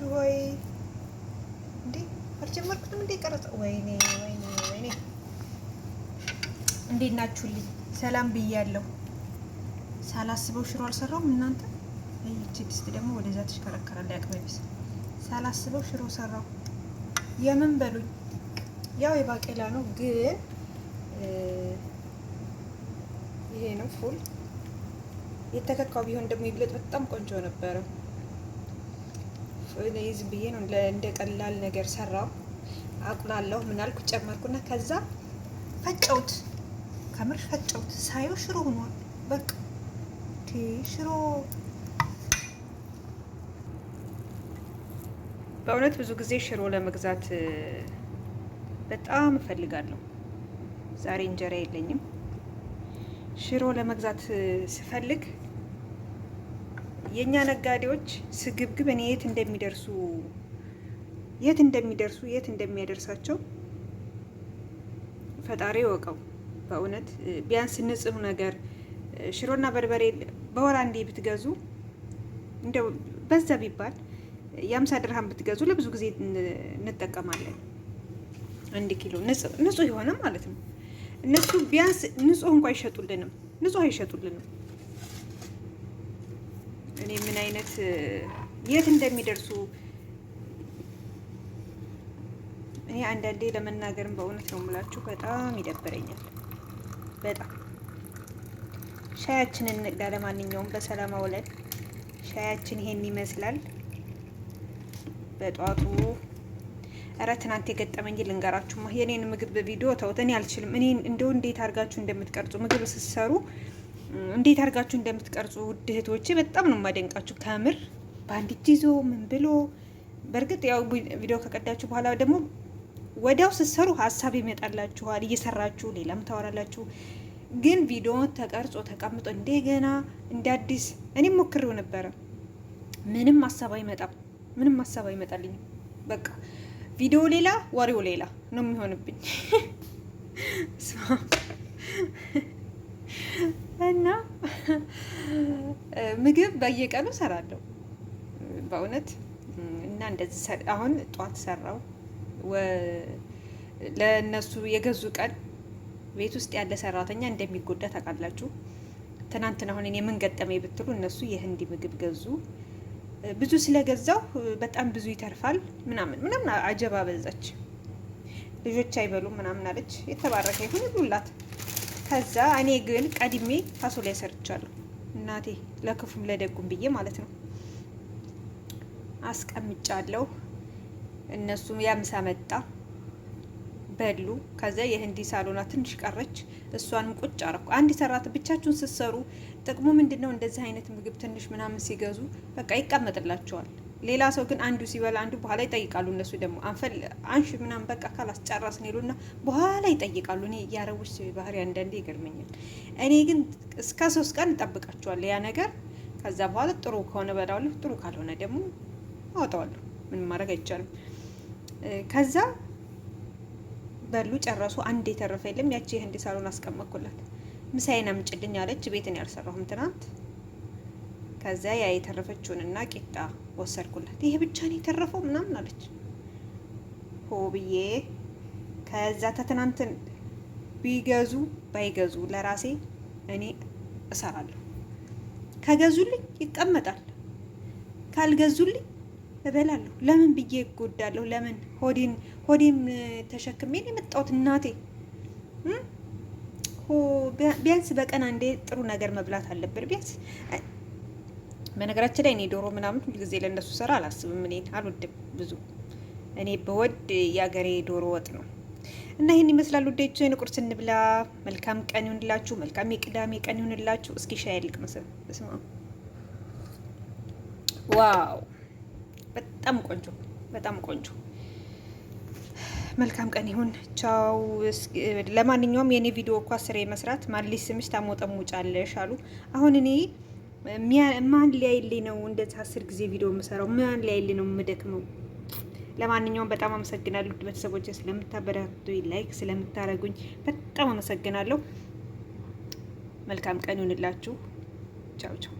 ሆይ እንዴ አልጀመርኩትም እንዴ ቀረጸ። ወይኔ ወይኔ ወይኔ እንዴት ናችሁልኝ? ሰላም ብያለሁ። ሳላስበው ሽሮ አልሰራውም እናንተ። ይቺ ድስት ደግሞ ወደዛ ተሽከረከራል። ያቅመቢስ ሳላስበው ሽሮ ሰራው። የምን በሉኝ። ያው የባቄላ ነው ግን ይሄ ነው ፉል የተከካው ቢሆን ደግሞ ይብለጥ በጣም ቆንጆ ነበረ። ዝም ብዬ ነው እንደ ቀላል ነገር ሰራው። አቁላለሁ ምናልኩ ጨመርኩና ከዛ ፈጨውት። ከምር ፈጨውት። ሳየው ሽሮ ሆኗል። በቃ ሽሮ በእውነት ብዙ ጊዜ ሽሮ ለመግዛት በጣም እፈልጋለሁ። ዛሬ እንጀራ የለኝም። ሽሮ ለመግዛት ስፈልግ የኛ ነጋዴዎች ስግብግብ እኔ የት እንደሚያደርሳቸው ፈጣሪ ወቀው። በእውነት ቢያንስ ንጹህ ነገር ሽሮና በርበሬ በወር አንዴ ብትገዙ እንደው በዛ ቢባል የ50 ድርሃም ብትገዙ ለብዙ ጊዜ እንጠቀማለን። 1 ኪሎ ንጹህ የሆነ ማለት ነው። እነሱ ቢያንስ ንጹህ እንኳን አይሸጡልንም። እኔ ምን አይነት የት እንደሚደርሱ እኔ አንዳንዴ ለመናገርም በእውነት ነው የምላችሁ በጣም ይደብረኛል። በጣም ሻያችንን እንቅዳ። ለማንኛውም በሰላም አውለን። ሻያችን ይሄን ይመስላል በጧቱ። እረ ትናንት የገጠመኝ ልንገራችሁማ። የኔን ምግብ በቪዲዮ ተውት። እኔ አልችልም። እኔ እንደው እንዴት አድርጋችሁ እንደምትቀርጹ ምግብ ስትሰሩ እንዴት አድርጋችሁ እንደምትቀርጹ ውድ እህቶቼ በጣም ነው የማደንቃችሁ። ከምር በአንዲት ይዞ ምን ብሎ በእርግጥ ያው ቪዲዮ ከቀዳችሁ በኋላ ደግሞ ወዲያው ስትሰሩ ሀሳብ ይመጣላችኋል። እየሰራችሁ ሌላም ታወራላችሁ። ግን ቪዲዮ ተቀርጾ ተቀምጦ እንደገና እንደ አዲስ እኔም ሞክሬው ነበረ። ምንም ሀሳብ አይመጣልኝም። በቃ ቪዲዮ ሌላ ወሬው ሌላ ነው የሚሆንብኝ። እና ምግብ በየቀኑ ሰራለሁ በእውነት። እና እንደዚህ አሁን ጧት ሰራው ለነሱ የገዙ ቀን ቤት ውስጥ ያለ ሰራተኛ እንደሚጎዳ ታውቃላችሁ። ትናንትና አሁን እኔ ምን ገጠመኝ ብትሉ እነሱ የህንዲ ምግብ ገዙ። ብዙ ስለገዛው በጣም ብዙ ይተርፋል ምናምን አጀባ በዛች። ልጆች አይበሉም ምናምን አለች። የተባረከ ይሁን ይብሉላት። ከዛ እኔ ግን ቀድሜ ፋሶሊያ ሰርቻለሁ። እናቴ ለክፉም ለደጉም ብዬ ማለት ነው አስቀምጫለሁ። እነሱም ያምሳ መጣ በሉ። ከዛ የህንዲ ሳሎና ትንሽ ቀረች። እሷንም ቁጭ አረኩ። አንድ ሰራት ብቻችሁን ስትሰሩ ጥቅሙ ምንድነው? እንደዚህ አይነት ምግብ ትንሽ ምናምን ሲገዙ በቃ ይቀመጥላቸዋል። ሌላ ሰው ግን አንዱ ሲበላ አንዱ በኋላ ይጠይቃሉ። እነሱ ደግሞ አንሺ ምናምን በቃ ካላስጨረስን ይሉና በኋላ ይጠይቃሉ። እኔ የአረቦች ባህሪ አንዳንዴ ይገርመኛል። እኔ ግን እስከ 3 ቀን እጠብቃቸዋለሁ ያ ነገር። ከዛ በኋላ ጥሩ ከሆነ በላዋለሁ፣ ጥሩ ካልሆነ ደግሞ አወጣዋለሁ። ምንም ማድረግ አይቻልም። ከዛ በሉ ጨረሱ። አንድ የተረፈ የለም። ያቺ የህንዲ ሳሎን አስቀመጥኩላት። ምሳዬን አምጪልኝ አለች። ቤትን ያልሰራሁም ትናንት። ከዛ ያ የተረፈችውንና ቂጣ ወሰድኩላት። ይሄ ብቻ ነው የተረፈው ምናምን አለች። ሆ ብዬ ከዛ ተትናንትን ቢገዙ ባይገዙ ለራሴ እኔ እሰራለሁ። ከገዙልኝ ይቀመጣል፣ ካልገዙልኝ እበላለሁ። ለምን ብዬ እጎዳለሁ? ለምን ሆዴን ተሸክሜ ነው የመጣሁት። እናቴ ቢያንስ በቀን አንዴ ጥሩ ነገር መብላት አለብን ቢያንስ። በነገራችን ላይ እኔ ዶሮ ምናምን ሁልጊዜ ለእነሱ ስራ አላስብም። እኔ አልወድም ብዙ። እኔ በወድ የአገሬ ዶሮ ወጥ ነው። እና ይህን ይመስላል ውዴችን። ቁርስ እንብላ። መልካም ቀን ይሁንላችሁ። መልካም የቅዳሜ ቀን ይሁንላችሁ። እስኪ ሻይ ልቅ መስል ስማ። ዋው በጣም ቆንጆ፣ በጣም ቆንጆ። መልካም ቀን ይሁን። ቻው። ለማንኛውም የኔ ቪዲዮ እኮ ስሬ መስራት ማልሊስ ስምሽ ታሞጠሙጫለሽ አሉ። አሁን እኔ ማን ሊያይልኝ ነው እንደዚህ 10 ጊዜ ቪዲዮ የምሰራው? ማን ሊያይልኝ ነው የምደክመው? ለማንኛውም በጣም አመሰግናለሁ ቤተሰቦቼ ስለምታበረታቱኝ፣ ላይክ ስለምታረጉኝ በጣም አመሰግናለሁ። መልካም ቀን ይሁንላችሁ። ቻው ቻው።